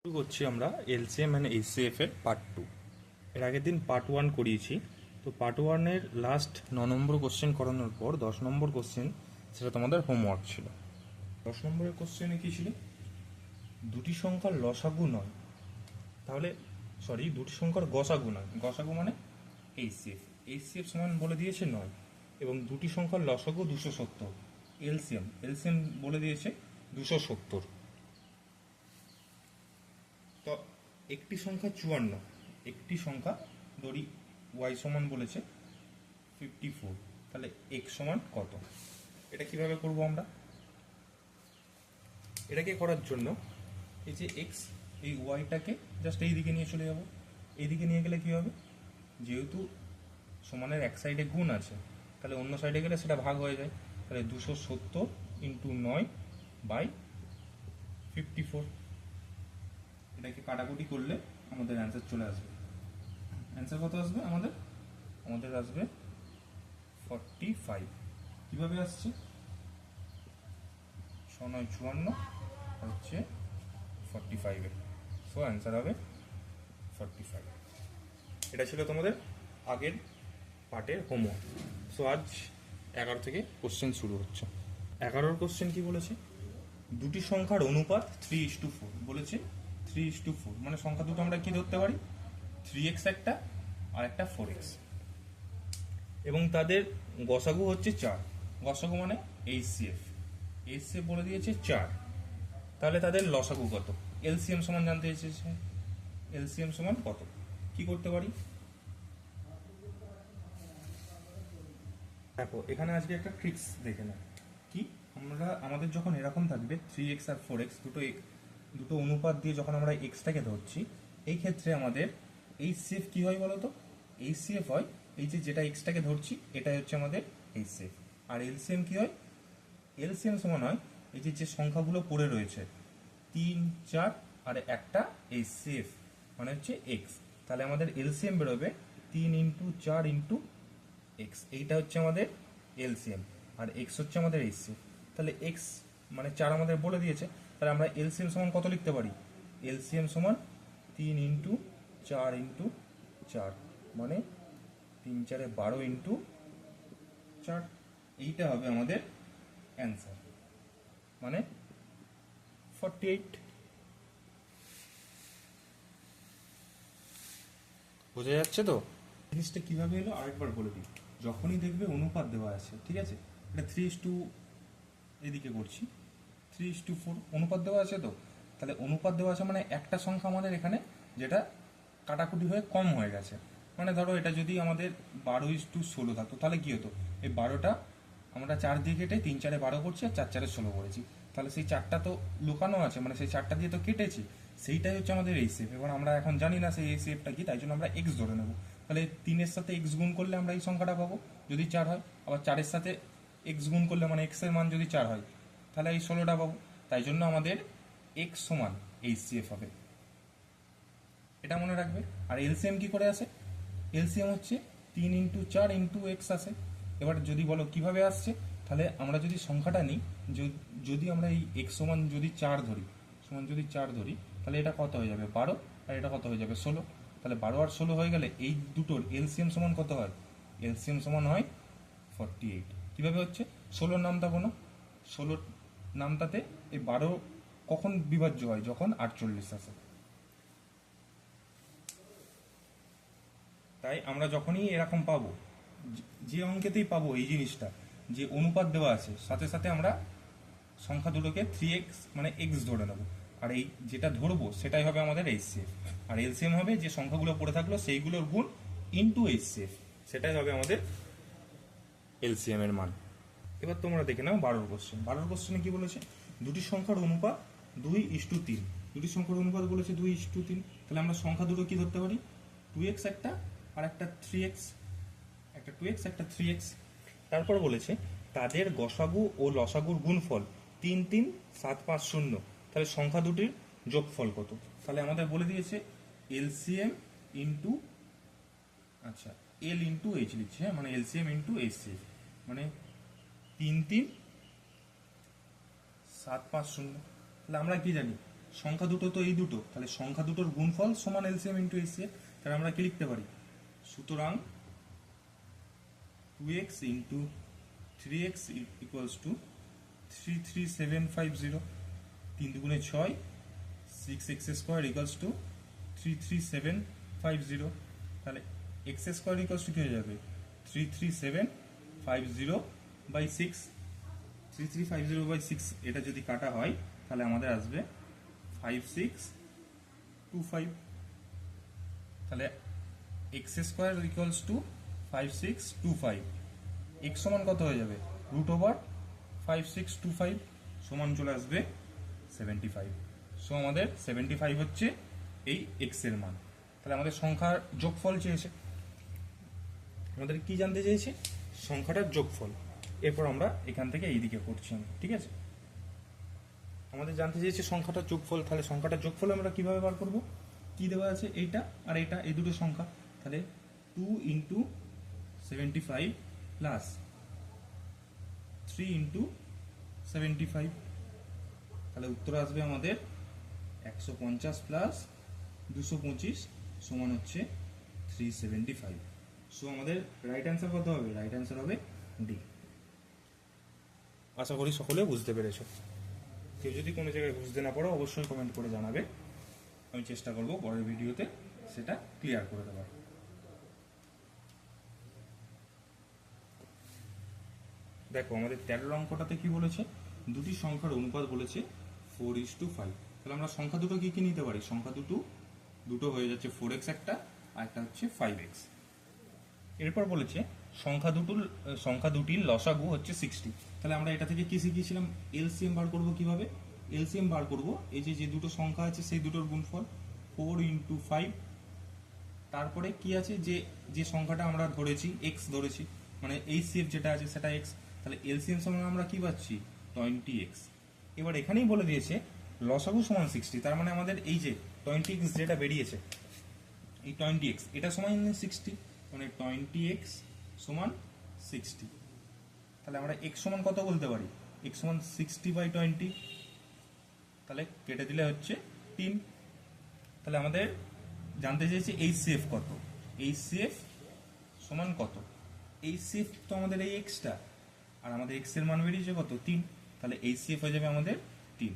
শুরু করছি আমরা এলসিএম অ্যান্ড এইচসিএফ এর পার্ট 2। এর আগের দিন পার্ট 1 করিয়েছি। তো পার্ট 1 এর লাস্ট 9 নম্বর কোশ্চেন করানোর পর 10 নম্বর কোশ্চেন, সেটা তোমাদের হোমওয়ার্ক ছিল। 10 নম্বরের কোশ্চেনে কি ছিল? দুটি সংখ্যার লসাগু নয়, তাহলে দুটি সংখ্যার গসাগু নয়, গসাগু মানে এইচসিএফ। এইচসিএফ সমান বলে দিয়েছে 9, এবং দুটি সংখ্যার লসাগু 270। এলসিএম বলে দিয়েছে 270। তো একটি সংখ্যা 54, একটি সংখ্যা ধরি ওয়াই সমান বলেছে 54, তাহলে এক্স সমান কত? এটা কিভাবে করব আমরা? এটাকে করার জন্য এই যে এক্স, এই ওয়াইটাকে জাস্ট এই দিকে নিয়ে চলে যাব। এই দিকে নিয়ে গেলে কি হবে? যেহেতু সমানের এক সাইডে গুণ আছে, তাহলে অন্য সাইডে গেলে সেটা ভাগ হয়ে যায়। তাহলে 270 ইন্টু 9 বাই 54, এটাকে কাটাকুটি করলে আমাদের অ্যান্সার চলে আসবে। অ্যান্সার কত আসবে আমাদের? আমাদের আসবে 45। কিভাবে আসছে? 6 9 54 আর হচ্ছে 45 সো অ্যান্সার হবে 45। এটা ছিল তোমাদের আগের পার্টের হোমওয়ার্ক। সো আজ 11 থেকে কোশ্চেন শুরু হচ্ছে। 11 কোশ্চেন কি বলেছে? দুটি সংখ্যার অনুপাত 3:4 বলেছে। 3:4 মানে সংখ্যা দুটো আমরা কি ধরতে পারি? 3x একটা আর একটা 4x, এবং তাদের গসাগু হচ্ছে 4। গসাগু মানে এইচসিএফ বলে দিয়েছে 4। তাহলে তাদের লসাগু কত? এলসিএম সমান জানতে চেয়েছে। এলসিএম সমান কত? কি করতে পারি? দেখো, এখানে আজকে একটা ট্রিক্স দেখে না। কি? আমাদের যখন এরকম থাকবে 3x আর 4x দুটো অনুপাত দিয়ে যখন আমরা এক্সটাকে ধরছি, এই ক্ষেত্রে আমাদের এইচসিএফ কি হয় বলতো? এইচসিএফ হয় এই যে যেটা এক্সটাকে ধরছি এটাই হচ্ছে আমাদের এইচসিএফ। আর এলসিএম কি হয়? এলসিএম সমান হয় এই যে সংখ্যাগুলো পড়ে রয়েছে 3 4 আর একটা এইচসিএফ মানে হচ্ছে এক্স। তাহলে আমাদের এলসিএম বেরোবে 3 ইন্টু 4 ইন্টু এক্স, এইটা হচ্ছে আমাদের এলসিএম, আর এক্স হচ্ছে আমাদের এইচসিএফ। তাহলে এক্স মানে 4 আমাদের বলে দিয়েছে, তাহলে আমরা এলসিএম সমান কত লিখতে পারি? এলসিএম সমান 3 ইন্টু 4 ইন্টু 4 মানে 3 4 12 ইন্টু 4, এইটা হবে আমাদের অ্যান্সার, মানে 48। বোঝা যাচ্ছে তো? জিনিসটা কিভাবে এলো আরেকবার বলে দিই। যখনই দেখবে অনুপাত দেওয়া আছে, ঠিক আছে, এটা 3:, এদিকে করছি 3:4 অনুপাত দেওয়া আছে। তো তাহলে অনুপাত দেওয়া আছে মানে একটা সংখ্যা আমাদের এখানে যেটা কাটাকুটি হয়ে কম হয়ে গেছে। মানে ধরো এটা যদি আমাদের 12:16 থাকতো, তাহলে কি হতো? এই 12টা আমরা 4 দিয়ে কেটে 3 4 12 করছি আর 4 4 16 করেছি। তাহলে সেই 4টা তো লুকানো আছে, মানে সেই 4টা দিয়ে তো কেটেছি, সেইটাই হচ্ছে আমাদের এই শেপ। এবার আমরা এখন জানি না সেই এই শেপটা কি, তাই জন্য আমরা এক্স ধরে নেব। তাহলে 3-এর সাথে এক্স গুণ করলে আমরা এই সংখ্যাটা পাবো যদি 4 হয়, আবার 4-এর সাথে এক্স গুণ করলে মানে এক্স এর মান যদি 4 হয় তাহলে এই 16টা পাবো। তাই জন্য আমাদের এক্স সমান এইচসিএফ হবে, এটা মনে রাখবে। আর এলসিএম কি করে আসে? এলসিএম হচ্ছে 3 ইন্টু 4 ইন্টু এক্স আসে। এবার যদি বলো কিভাবে আসছে, তাহলে আমরা যদি সংখ্যাটা নিই, যদি আমরা এই এক্স সমান যদি 4 ধরি, তাহলে এটা কত হয়ে যাবে? 12, আর এটা কত হয়ে যাবে? 16। তাহলে 12 আর 16 হয়ে গেলে এই দুটোর এলসিএম সমান কত হয়? এলসিএম সমান হয় 48। কিভাবে হচ্ছে? 16 নামতা কোনো 16 নামতাতে এই 12 কখন বিভাজ্য হয়? যখন 48 আসে। তাই আমরা যখনই এরকম পাবো, যে অঙ্কেতেই পাবো এই জিনিসটা, যে অনুপাত দেওয়া আছে, সাথে সাথে আমরা সংখ্যা দুটোকে 3x মানে এক্স ধরে নেবো, আর এই যেটা ধরবো সেটাই হবে আমাদের এইচসিএফ। আর এলসিএম হবে যে সংখ্যাগুলো পড়ে থাকলো সেইগুলোর গুণ ইন্টু এইচসিএফ, সেটাই হবে আমাদের এলসিএম এর মান। এবার তোমরা দেখে নাও 12 কোশ্চেন। 12 কোশ্চেনে কি বলেছে? দুটি সংখ্যার অনুপাত 2:3। দুটি সংখ্যার অনুপাত বলেছে 2:3, তাহলে আমরা সংখ্যা দুটো কি ধরতে পারি? 2x একটা আর একটা 3x, একটা 2x একটা 3x। তারপর বলেছে তাদের গসাগু ও লসাগুর গুণফল 3 3 7 5 0, তাহলে সংখ্যা দুটির যোগফল কত? তাহলে আমাদের বলে দিয়েছে এলসিএম ইন্টু, আচ্ছা এল ইন্টু এইচ লিখছে, হ্যাঁ, মানে এলসিএম ইন্টু এইচসিএফ মানে 3 3 7 5 0। তাহলে আমরা কি জানি? সংখ্যা দুটো তো এই দুটো, তাহলে সংখ্যা দুটোর গুণফল সমান এলসিএম ইন্টু এইচসিএফ। তাহলে আমরা কি লিখতে পারি? সুতরাং 2x into 3x equals to 33750। 3 দুগুণে 6, 6x স্কোয়ার ইকুয়ালস টু 33750। তাহলে x স্কোয়ার ইকুয়ালস টু কি হয়ে যাবে? 33750 বাই 6। 3350 বাই 6 এটা যদি কাটা হয় তাহলে আমাদের আসবে 5625। তাহলে x square equals to 5625। X সমান কত হয়ে যাবে? রুট ওভার 5625 সমান চলে আসবে 75। সো আমাদের 75 হচ্ছে এই এক্স এর মান। তাহলে আমাদের সংখ্যার যোগফল চেয়েছে, আমাদের কি জানতে চেয়েছে? সংখ্যাটার যোগফল। এরপর আমরা এখান থেকে এই দিকে করছি, ঠিক আছে? আমাদের জানতে চেয়েছে সংখ্যাটার যোগফল। তাহলে সংখ্যাটার যোগফল আমরা কিভাবে বার করব? কি দেওয়া আছে? এইটা আর এটা, এই দুটো সংখ্যা। তাহলে 2 ইন্টু 75 প্লাস 3 ইন্টু 75। তাহলে উত্তর আসবে আমাদের 150 প্লাস 225 সমান হচ্ছে 375। সো আমাদের রাইট অ্যান্সার কত হবে? রাইট অ্যান্সার হবে ডি। আশা করি সকলে বুঝতে পেরেছো। কেউ যদি কোনো জায়গায় বুঝতে না পারো অবশ্যই কমেন্ট করে জানাবে, আমি চেষ্টা করব পরের ভিডিওতে সেটা ক্লিয়ার করে দেওয়ার। দেখো আমাদের 13 অঙ্কটাতে কি বলেছে? দুটি সংখ্যার অনুপাত বলেছে 4:5। তাহলে আমরা সংখ্যা দুটো কি কি নিতে পারি? সংখ্যা দুটো হয়ে যাচ্ছে 4x একটা, আর একটা হচ্ছে 5x। এরপর বলেছে সংখ্যা দুটির লসাগু হচ্ছে 60। তাহলে আমরা এটা থেকে কি শিখিয়েছিলাম? এলসিএম বার করব। কিভাবে এলসিএম বার করব? এই যে দুটো সংখ্যা আছে সেই দুটোর গুণফল 4 ইন্টু 5। তারপরে কি আছে? যে সংখ্যাটা আমরা ধরেছি এক্স ধরেছি, মানে এইচসিএফ যেটা আছে সেটা এক্স। তাহলে এলসিএম সমান আমরা কি পাচ্ছি? 20x। এবার এখানেই বলে দিয়েছে লসাগু সমান 60। তার মানে আমাদের এই যে 20x যেটা বেরিয়েছে, এই 20x এটা সমান 60, মানে 20x সমান 60। তাহলে আমরা x সমান কত বলতে পারি? x সমান 60/20। তাহলে কেটে দিলে হচ্ছে 3। তাহলে আমাদের জানতে চেয়েছে এইচসিএফ কত। এইচসিএফ সমান কত? এইচসিএফ তো আমাদের এই এক্সটা, আর আমাদের এক্স এর মান বেরিয়েছে কত? 3। তাহলে এইচসিএফ হয়ে যাবে আমাদের 3।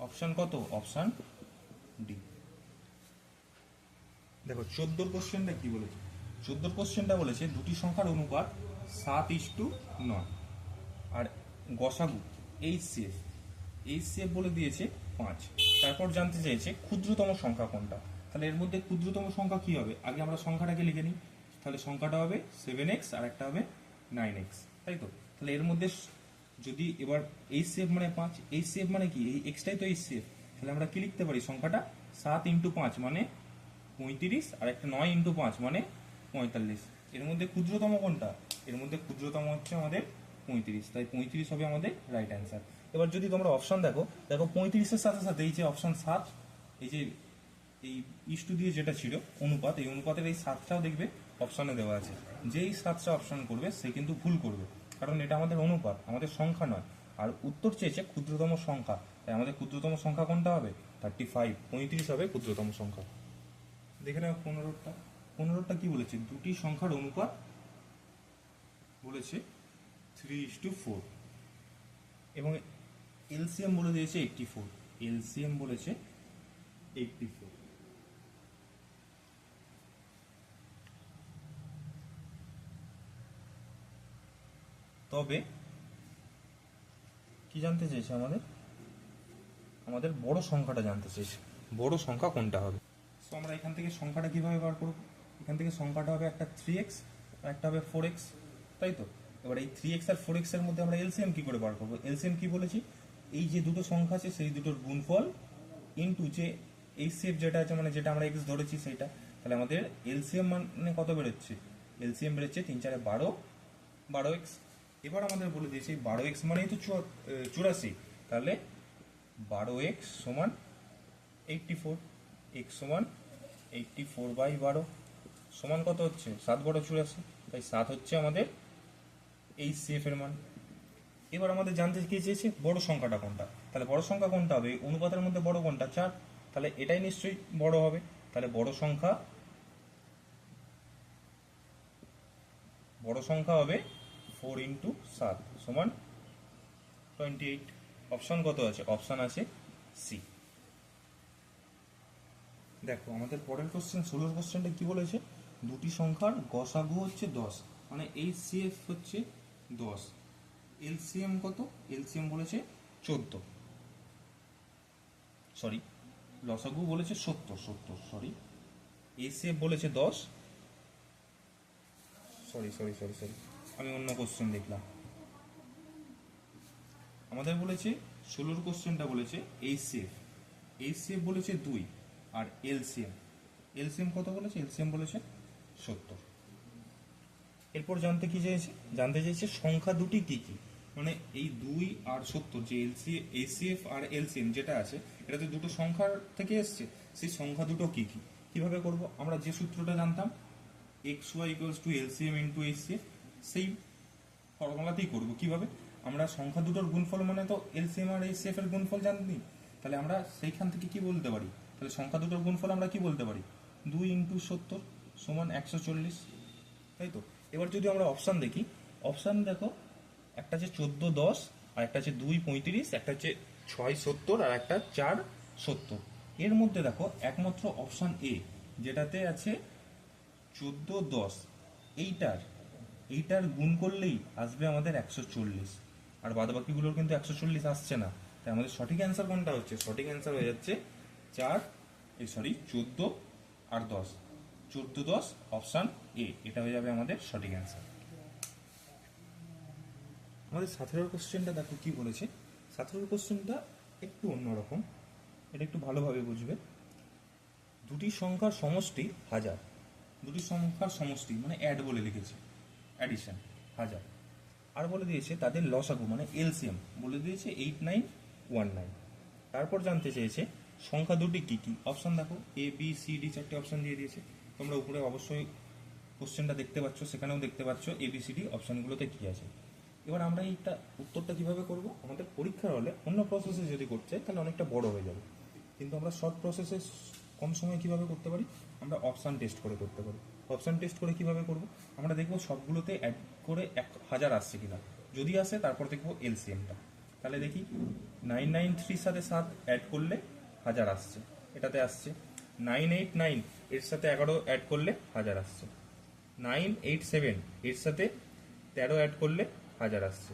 অপশন কত? Option D. দেখো 14 কোশ্চেনটা কি বলেছে? 14 কোশ্চেনটা বলেছে দুটি সংখ্যার অনুপাত 7:9 আর গসাগু এইচসিএফ বলে দিয়েছে 5। তারপর জানতে চাইছে ক্ষুদ্রতম সংখ্যা কোনটা। তাহলে এর মধ্যে ক্ষুদ্রতম সংখ্যা কি হবে? আগে আমরা সংখ্যাটাকে লিখে নিই। তাহলে সংখ্যাটা হবে 7x আর একটা হবে 9x, তাই তো? তাহলে এর মধ্যে যদি এবার এইচসিএফ মানে 5, এইচসিএফ মানে কি? এই এক্সটাই তো এইচসিএফ। তাহলে আমরা কি লিখতে পারি? সংখ্যাটা 7 ইন্টু 5 মানে 35, আর একটা 9 ইন্টু 5 মানে 45। এর মধ্যে ক্ষুদ্রতম কোনটা? এর মধ্যে ক্ষুদ্রতম হচ্ছে আমাদের 35, তাই 35 হবে আমাদের রাইট অ্যান্সার। এবার যদি তোমরা অপশন দেখো 35-এর সাথে সাথে এই যে অপশন 7, এই যে এই ইস্টু দিয়ে যেটা ছিল অনুপাত, এই অনুপাতের এই 7টাও দেখবে অপশনে দেওয়া আছে। যেই 7টা অপশন করবে সে কিন্তু ভুল করবে, কারণ এটা আমাদের অনুপাত, আমাদের সংখ্যা নয়। আর উত্তর চেয়েছে ক্ষুদ্রতম সংখ্যা, তাই আমাদের ক্ষুদ্রতম সংখ্যা কোনটা হবে? 35, 35 হবে ক্ষুদ্রতম সংখ্যা। দেখে নাও 15টা কি বলেছে? দুটি সংখ্যার অনুপাত বলেছে 3:4 এবং এলসিএম বলে দিয়েছে 84। এলসিএম বলেছে 84। তবে কি জানতে চেয়েছে? আমাদের বড় সংখ্যাটা জানতে চেয়েছে। বড় সংখ্যা কোনটা হবে? সো আমরা এখান থেকে সংখ্যাটা কিভাবে বার করব? এখান থেকে সংখ্যাটা হবে একটা 3x আর একটা হবে 4x, তাই তো? এবার এই 3x আর 4x এর মধ্যে আমরা এলসিএম কি করে বার করব? এলসিএম কি বলেছি? এই যে দুটো সংখ্যা আছে সেই দুটোর গুণফল ইনটু যে এইচসিএফ যেটা আছে, মানে যেটা আমরা x ধরেছি সেইটা। তাহলে আমাদের এলসিএম মানে কত বেরোচ্ছে? এলসিএম বেরোচ্ছে 3 4 12x। এবার আমাদের বলে দিয়েছে 12x মানেই তো 84। তাহলে 12x সমান 84। x সমান 84/12 সমান কত হচ্ছে? 7 বড় 84, তাই 7 হচ্ছে আমাদের এইচসিএফ এর মান। এবার আমাদের জানতে কি চেয়েছে? বড় সংখ্যাটা কোনটা। তাহলে বড় সংখ্যা কোনটা হবে? অনুপাতের মধ্যে বড় কোনটা? 4। তাহলে এটাই নিশ্চয়ই বড় হবে। তাহলে বড় সংখ্যা হবে 4 × 7 সমান 28। অপশন কত আছে? অপশন আছে সি। দেখো আমাদের পরের কোশ্চেন 16 কোশ্চেনটা কি বলেছে, দুটি সংখ্যার গসাগু হচ্ছে 10, মানে এইচসিএফ হচ্ছে 10, এলসিএম কত? এলসিএম বলেছে 14, সরি লসাগু বলেছে 70, সরি এইচসিএফ বলেছে 10, সরি আমি অন্য কোশ্চেন দেখলাম। আমাদের বলেছে 16 কোশ্চেনটা বলেছে এইচসিএফ বলেছে 2 আর এলসিএম কত বলেছে? এলসিএম বলেছে 70। এরপর জানতে চাইছে সংখ্যা দুটি কি কি, মানে এই 2 আর 70 যে এইচসিএফ আর এলসিএম যেটা আছে এটাতে দুটো সংখ্যার থেকে এসছে, সেই সংখ্যা দুটো কি কি, কিভাবে করব? আমরা যে সূত্রটা জানতাম xy = LCM × HCF, সেই ফর্মুলাতেই করব। কিভাবে? আমরা সংখ্যা দুটোর গুণফল মানে তো এলসিএম আর এইচসিএফ এর গুণফল জানি, তাহলে আমরা সেইখান থেকে কি বলতে পারি? তাহলে সংখ্যা দুটোর গুণফল আমরা কি বলতে পারি? 2 × 70 = 140, তাই তো? এবার যদি আমরা অপশান দেখি, অপশান দেখো, একটা আছে 14 10, আর একটা আছে 2 35, একটা হচ্ছে 6 70, আর একটা 4 70। এর মধ্যে দেখো একমাত্র অপশান এ যেটাতে আছে 14 10, এইটার গুণ করলেই আসবে আমাদের 140, আর বাদবাকিগুলোর কিন্তু 140 আসছে না। তাই আমাদের সঠিক অ্যান্সার কোনটা হচ্ছে? সঠিক অ্যান্সার হয়ে যাচ্ছে 14 আর 10, 14 10 অপশান এ, এটা হয়ে যাবে আমাদের সঠিক অ্যান্সার। আমাদের 17 কোশ্চেনটা দেখো কি বলেছে। 17 কোশ্চেনটা একটু অন্যরকম, এটা একটু ভালোভাবে বুঝবে। দুটি সংখ্যার সমষ্টি 1000, দুটি সংখ্যার সমষ্টি মানে অ্যাড বলে লিখেছে, অ্যাডিশন 1000, আর বলে দিয়েছে তাদের লসাগু মানে এলসিএম বলে দিয়েছে 8919। তারপর জানতে চেয়েছে সংখ্যা দুটি কি কি। অপশন দেখো A B C D 4টে option দিয়ে দিয়েছে, তোমরা উপরে অবশ্যই কোশ্চেনটা দেখতে পাচ্ছ, সেখানেও দেখতে পাচ্ছ এ বি সি ডি অপশনগুলোতে কি আছে। এবার আমরা এইটা উত্তরটা কিভাবে করব? আমাদের পরীক্ষার হলে অন্য প্রসেসে যদি করতে চাই তাহলে অনেকটা বড় হয়ে যাবে, কিন্তু আমরা শর্ট প্রসেসে কম সময়ে কিভাবে করতে পারি? আমরা অপশান টেস্ট করে করতে পারি। অপশান টেস্ট করে কিভাবে করব? আমরা দেখবো সবগুলোতে অ্যাড করে 1000 আসছে কিনা, যদি আসে তারপর দেখবো এলসিএমটা। তাহলে দেখি 993 সাথে 7 অ্যাড করলে 1000 আসছে, এটাতে আসছে। 989 এর সাথে 11 অ্যাড করলে 1000 আসছে। 987 এর সাথে 13 অ্যাড করলে 1000 আসছে।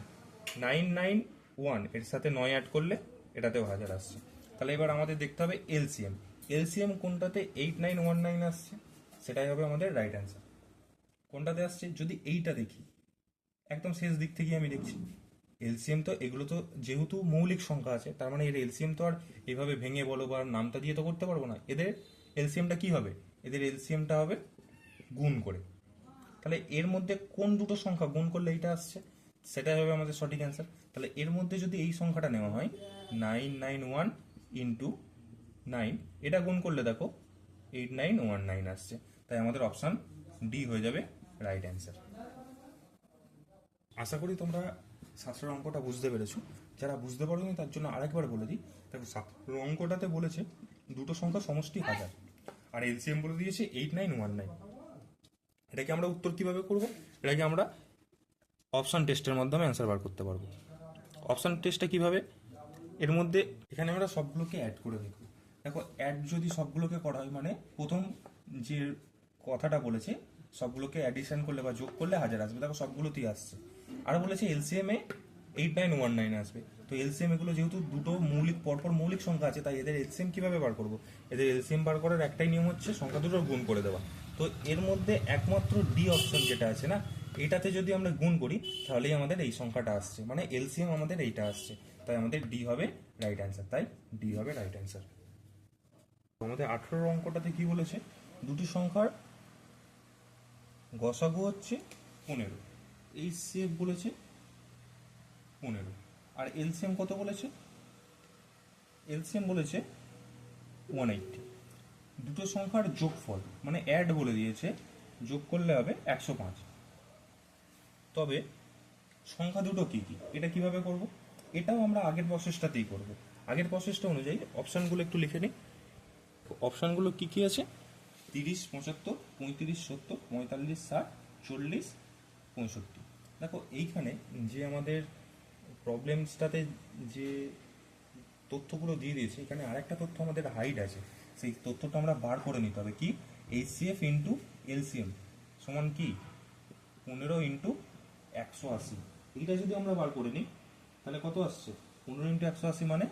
991 এর সাথে 9 অ্যাড করলে এটাতেও 1000 আসছে। তাহলে এবার আমাদের দেখতে হবে এলসিএম। এলসিএম কোনটাতে 8919 আসছে, সেটাই হবে আমাদের রাইট অ্যান্সার। কোনটাতে আসছে? যদি এইটা দেখি, একদম শেষ দিক থেকে আমি দেখছি এলসিএম, তো এগুলো তো যেহেতু মৌলিক সংখ্যা আছে, তার মানে এর এলসিএম তো আর এভাবে ভেঙে বলো বা নামটা দিয়ে তো করতে পারবো না। এদের এলসিএমটা কি হবে? এদের এলসিএমটা হবে গুণ করে। তাহলে এর মধ্যে কোন দুটো সংখ্যা গুণ করলে এইটা আসছে, সেটাই হবে আমাদের সঠিক অ্যান্সার। তাহলে এর মধ্যে যদি এই সংখ্যাটা নেওয়া হয় 991 × 9, এটা গুণ করলে দেখো 8919 আসছে, তাই আমাদের অপশান ডি হয়ে যাবে রাইট অ্যান্সার। আশা করি তোমরা 17 অঙ্কটা বুঝতে পেরেছো। যারা বুঝতে পারোনি তার জন্য আরেকবার বলে দিই। দেখো 17 অঙ্কটাতে বলেছে দুটো সংখ্যা সমষ্টি 1000, আর এলসিএম বলে দিয়েছে 8919। এটাকে আমরা উত্তর কিভাবে করব? এটাকে আমরা অপশান টেস্টের মাধ্যমে অ্যান্সার বার করতে পারবো। অপশান টেস্টটা কিভাবে? এর মধ্যে এখানে আমরা সবগুলোকে অ্যাড করে দেখব। দেখো অ্যাড যদি সবগুলোকে করা হয়, মানে প্রথম যে কথাটা বলেছে সবগুলোকে অ্যাডিশন করলে বা যোগ করলে 1000 আসবে, দেখো সবগুলোতেই আসছে। আর বলেছে এলসিএম এ 8919 আসবে। তো এলসিএম এগুলো যেহেতু দুটো পরপর মৌলিক সংখ্যা আছে, তাই এদের এলসিএম কিভাবে বার করব? এদের এলসিএম বার করার একটাই নিয়ম হচ্ছে সংখ্যা দুটোর গুণ করে দেওয়া। তো এর মধ্যে একমাত্র ডি অপশন যেটা আছে না, এটাতে যদি আমরা গুণ করি তাহলেই আমাদের এই সংখ্যাটা আসছে, মানে এলসিএম আমাদের এইটা আসছে, তাই আমাদের ডি হবে রাইট অ্যান্সার। তাই ডি হবে রাইট অ্যান্সার। আমাদের 18 অঙ্কটাতে কি বলেছে? দুটি সংখ্যার গসাগু হচ্ছে 15, এইচসিএফ বলেছে 15, আর এলসিএম কত বলেছে? এলসিএম বলেছে 180। দুটো সংখ্যার যোগফল মানে অ্যাড বলে দিয়েছে, যোগ করলে হবে 105। তবে সংখ্যা দুটো কি কি, এটা কিভাবে করব? এটাও আমরা আগের প্রসেসটাতেই করব। আগের প্রসেসটা অনুযায়ী অপশানগুলো একটু লিখে নিই। অপশানগুলো কি কি আছে? 30, 75, 35, 70, 45, 60, 40, 65। দেখো এইখানে যে আমাদের প্রবলেমসটাতে যে তথ্যগুলো দিয়ে দিয়েছে, এখানে আরেকটা তথ্য আমাদের হাইড আছে, সেই তথ্যটা আমরা বার করে নিতে হবে। কি? এইচসিএফ ইন্টু এলসিএম সমান কি 15 ইন্টু 180। এইটা যদি আমরা বার করে নিই তাহলে কত আসছে? 15 ইন্টু 180 মানে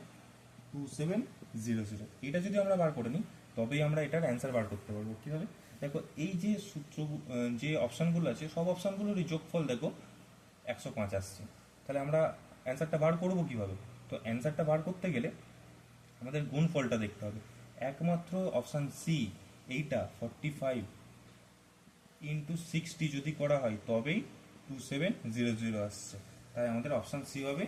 2700। এটা যদি আমরা বার করে নিই তবেই আমরা এটার অ্যান্সার বার করতে পারবো। কীভাবে? দেখো এই যে সূত্র, যে অপশানগুলো আছে সব অপশানগুলোরই যোগফল দেখো 105 আসছে। তাহলে আমরা অ্যান্সারটা বার করবো কীভাবে? তো অ্যান্সারটা বার করতে গেলে আমাদের গুণফলটা দেখতে হবে। একমাত্র অপশান সি এইটা 45 ইন্টু 60 যদি করা হয় তবেই 2700 আসছে। তাই আমাদের অপশান সি হবে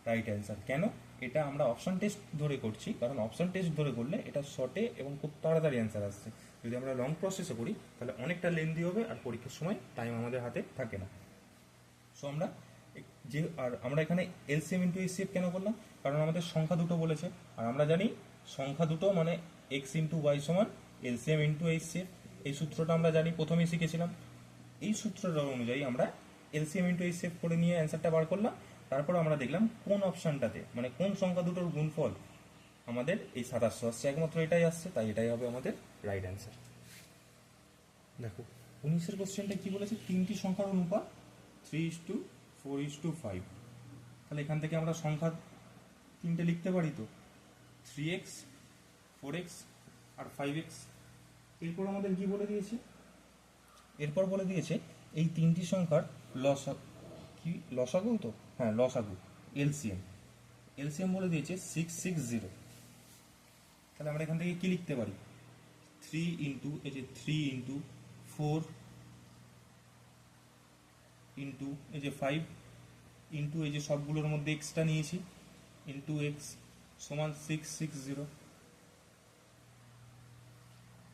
রাইট অ্যান্সার। কেন? এটা আমরা অপশান টেস্ট ধরে করছি, কারণ অপশান টেস্ট ধরে করলে এটা শর্টে এবং খুব তাড়াতাড়ি অ্যান্সার আসছে। যদি আমরা লং প্রসেসে করি তাহলে অনেকটা লেন্দি হবে আর পরীক্ষার সময় টাইম আমাদের হাতে থাকে না। সো আমরা এখানে এলসিএম ইন্টু এইচসিএফ কেন করলাম? কারণ আমাদের সংখ্যা দুটো বলেছে, আর আমরা জানি সংখ্যা দুটো মানে এক্স ইন্টু ওয়াই সমান এলসিএম ইন্টু এইচসিএফ। এই সূত্রটা আমরা জানি, প্রথমেই শিখেছিলাম। এই সূত্রটা অনুযায়ী আমরা এলসিএম ইন্টু এইচসিএফ করে নিয়ে অ্যান্সারটা বার করলাম। তারপর আমরা দেখলাম কোন অপশানটাতে মানে কোন সংখ্যা দুটোর গুণফল আমাদের এই 2700 আসছে, একমাত্র এটাই আসছে, তাই এটাই হবে আমাদের রাইট অ্যান্সার। দেখো 19-এর কোশ্চেনটা কি বলেছে? তিনটি সংখ্যার অনুপাত 3:4:5। তাহলে এখান থেকে আমরা সংখ্যা তিনটে লিখতে পারি তো, 3x, 4x আর 5x। এরপর আমাদের কি বলে দিয়েছে? এরপর বলে দিয়েছে এই তিনটি সংখ্যার লসাগু তো, হ্যাঁ লসাগু, এলসিএম। এলসিএম বলে দিয়েছে 660। তাহলে আমরা এখান থেকে কি লিখতে পারি? 3 ইন্টু এই যে 3 ইন্টু 4 ইন্টু এই যে 5 ইন্টু এই যে সবগুলোর মধ্যে এক্সটা নিয়েছি ইন্টু এক্স সমান 660।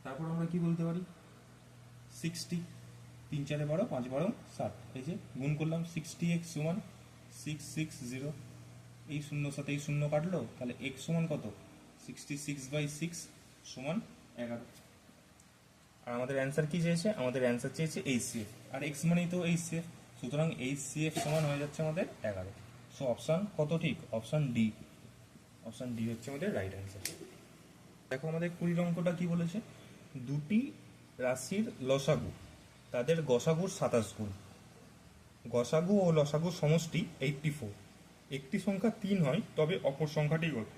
তারপর আমরা কি বলতে পারি? 60, 3 4 12, 5 12 7, এই যে গুণ করলাম 60x সমান 660। এই শূন্যর সাথে এই শূন্য কাটলো, তাহলে x সমান কত? 66/6 সমান 11। আর আমাদের অ্যান্সার কি চেয়েছে? আমাদের অ্যান্সার চেয়েছে এইচসিএফ, আর x মানেই তো এইচসিএফ, সুতরাং এইচসিএফ সমান হয়ে যাচ্ছে আমাদের 11। সো অপশান কত ঠিক? Option D. অপশান ডি হচ্ছে আমাদের রাইট অ্যান্সার। দেখো আমাদের 20 অঙ্কটা কি বলেছে? দুটি রাশির লসাগু তাদের গসাগুর 27 গুণ। গসাগু ও লসাগুর সমষ্টি 84। একটি সংখ্যা 3 হয় তবে অপর সংখ্যাটি কত?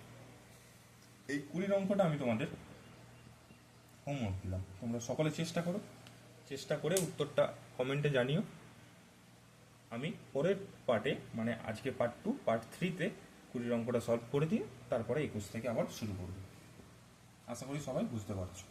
এই 20 অঙ্কটা আমি তোমাদের হোমওয়ার্ক দিলাম, তোমরা সকলে চেষ্টা করো, চেষ্টা করে উত্তরটা কমেন্টে জানিও। আমি পরের পার্টে মানে আজকে পার্ট 2, পার্ট 3-তে 20 অঙ্কটা সলভ করে দিয়ে তারপরে 21 থেকে আবার শুরু করব। আশা করি সবাই বুঝতে পারছো।